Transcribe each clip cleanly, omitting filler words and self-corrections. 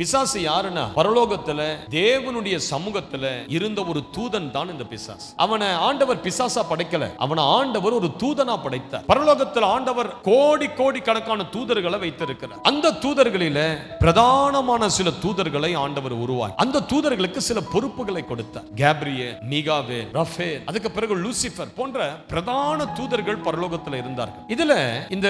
பிசாசு யாருன்னா பரலோகத்துல தேவனுடைய சமூகத்துல இருந்த ஒரு தூதன் தான் இந்த பிசாசு. அவனை ஆண்டவர் பிசாசா படைக்கல, அவனை ஆண்டவர் ஒரு தூதனா படைத்தார். பரலோகத்தில் ஆண்டவர் கோடி கோடி கணக்கான தூதர்களை வைத்திருக்கிறார். அந்த தூதர்களில பிரதானமான சில தூதர்களை ஆண்டவர் உருவாக்கி அந்த தூதர்களுக்கு சில பொறுப்புகளை கொடுத்தார். கேப்ரியேல், மீகாவேல், ரஃபேல், அதுக்கு பிறகு லூசிபர் போன்ற பிரதான தூதர்கள் பரலோகத்தில் இருந்தார்கள். இதுல இந்த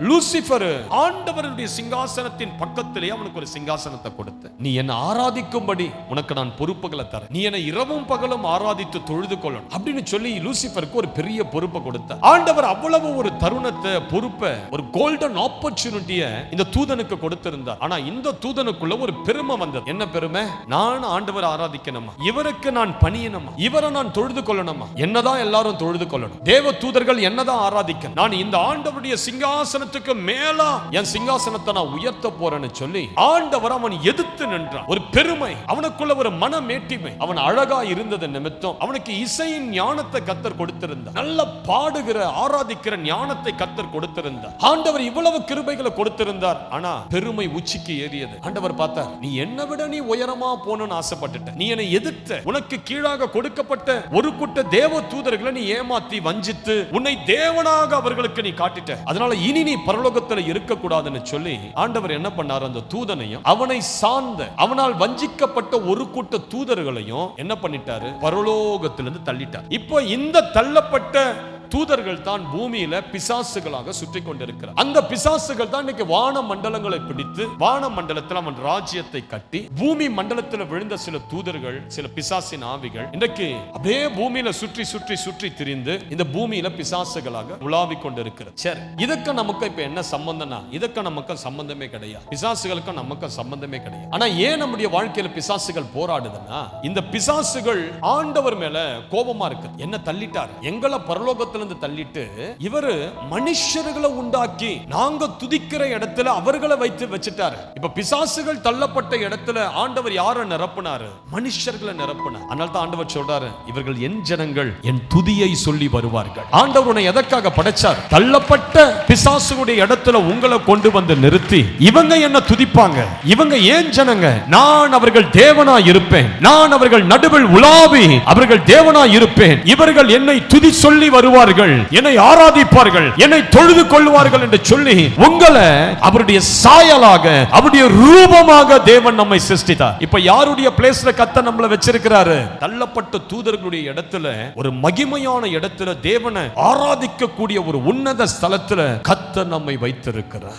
லூசிபர் ஆண்டவருடைய சிங்காசனத்தின் பக்கத்திலே அவனுக்கு ஒரு சிங்காசனத்தை கொடுத்த, நீ என்னை ஆராதிக்கும்படி உனக்கு நான் பொறுப்புகளை தரேன், நீ என்னை இரவும் பகலும் ஆராதித்து தொழுது கொள்ளணும் அப்படின்னு சொல்லி லூசிபருக்கு ஒரு பெரிய பொறுப்பை கொடுத்த ஆண்டவர். அவ்வளவு ஒரு தருணத்தை, பொறுப்பை, ஒரு கோல்டன் ஆப்பர்ச்சுனிட்டியை இந்த தூதனுக்கு கொடுத்திருந்தார். ஆனா இந்த தூதனுக்குள்ள ஒரு பெருமை வந்தது. என்ன பெருமை? நான் ஆண்டவர் ஆராதிக்கணுமா, இவருக்கு நான் பணியணுமா, இவரை நான் தொழுது கொள்ளணுமா, என்னதான் எல்லாரும் தொழுது கொள்ளணும், தேவ தூதர்கள் என்னதான் ஆராதிக்கணும், நான் இந்த ஆண்டவருடைய சிங்காசனத்துக்கு மேலா என் சிங்காசனத்தை நான் உயர்த்த போறேன்னு சொல்லி ஆண்டவர் அவன் எதிர்த்து நின்றான். ஒரு பெருமை அவனுக்குள்ள, ஒரு மனமேட்டிமை. அவன் அழகா இருந்தது நிமித்தம் அவனுக்கு இசையின் ஞானத்தை கர்த்தர் கொடுத்திருந்தார். நல்ல பாடுகிற, ஆராதிக்கிற ஞானத்தை கர்த்தர் கொடுத்திருந்தார். ஆண்டவர் இவ்வளவு கிருபைகளை கொடுத்திருந்தார். ஆனா பெருமை உச்சிக்கு ஏறியது. ஆண்டவர் பார்த்தார், நீ என்னை விட நீ உயரமா போகணும்னு ஆசைப்பட்டுட்ட, நீ என்னை எதிர்த்த, உனக்கு கீழாக கொடுக்கப்பட்ட ஒரு கூட்ட தேவ தூதர்களை நீ ஏமாத்தி வஞ்சித்து உன்னை தேவனாக அவர்களுக்கு நீ காட்டிட்ட. அதனால இனி நீ பரலோகத்தில் இருக்க கூடாதுன்னு சொல்லி ஆண்டவர் என்ன பண்ணார்? அந்த தூதனையும் அவனை சார்ந்த, அவனால் வஞ்சிக்கப்பட்ட ஒரு கூட்ட தூதர்களையும் என்ன பண்ணிட்டாரு? பரலோகத்திலிருந்து தள்ளிட்டார். இப்போ இந்த தள்ளப்பட்ட தூதர்கள் தான் பூமியில பிசாசுகளாக சுற்றி கொண்டிருக்கிறார். அந்த பிசாசுகள் தான் இன்னைக்கு வான மண்டலங்களை பிடித்து, வான மண்டலத்தில் அவன் ராஜ்யத்தை கட்டி, பூமி மண்டலத்தில் விழுந்த சில தூதர்கள், சில பிசாசின் ஆவிகள் இன்றைக்கு அப்படியே பூமியில சுற்றி சுற்றி சுற்றி திரிந்து இந்த பூமியில பிசாசுகளாக உலாவிக் கொண்டிருக்கிறது. சரி, இதுக்கு நமக்கு இப்ப என்ன சம்பந்தம்னா, இதுக்கு நமக்கு சம்பந்தமே கிடையாது, பிசாசுகளுக்கும் நமக்கு சம்பந்தமே கிடையாது. ஆனா ஏன் நம்முடைய வாழ்க்கையில பிசாசுகள் போராடுதுன்னா, இந்த பிசாசுகள் ஆண்டவர் மேல கோபமா இருக்கு. என்ன தள்ளிட்டார்? எங்களை பரலோகத்தில் தள்ளிட்டு இவரு மனுஷர்களை உண்டாக்கி நாங்க துதிக்கிற இடத்துல அவர்களை வைத்து வச்சிட்டாரு. இப்ப பிசாசுகள் தள்ளப்பட்ட இடத்துல ஆண்டவர் யாரை நிரப்பினாரு? மனுஷர்களை நிரப்பினார். அதனால தான் ஆண்டவர் சொல்றாரு, இவர்கள் என் ஜனங்கள், என் துதியை சொல்லி வருவார்கள். ஆண்டவர் உன்னை எதற்காக படைச்சார்? தள்ளப்பட்ட பிசாசுடைய இடத்துல உங்களை கொண்டு வந்து நிறுத்தி, இவங்க என்ன துதிப்பாங்க, இவங்க ஏன் ஜனங்க, நான் அவர்கள் தேவனா இருப்பேன், நான் அவர்கள் நடுவில் உலாவி அவர்கள் தேவனா இருப்பேன், இவர்கள் என்னை துதி சொல்லி வருவார்கள், என்னை ஆராதிப்பார்கள், என்னை தொழுது கொள்வார்கள் என்று சொல்லி உங்களை அவருடைய சாயலாக, அவருடைய ரூபமாக தேவன் நம்மை சிருஷ்டித்தார். இப்ப யாருடைய பிளேஸ்ல கர்த்தர் நம்மளை வச்சிருக்கிறாரு? தள்ளப்பட்ட தூதர்களுடைய இடத்துல, ஒரு மகிமையான இடத்துல, தேவனை ஆராதிக்க கூடிய ஒரு உன்னத ஸ்தலத்துல கர்த்தர் நம்மை வைத்திருக்கிறார்.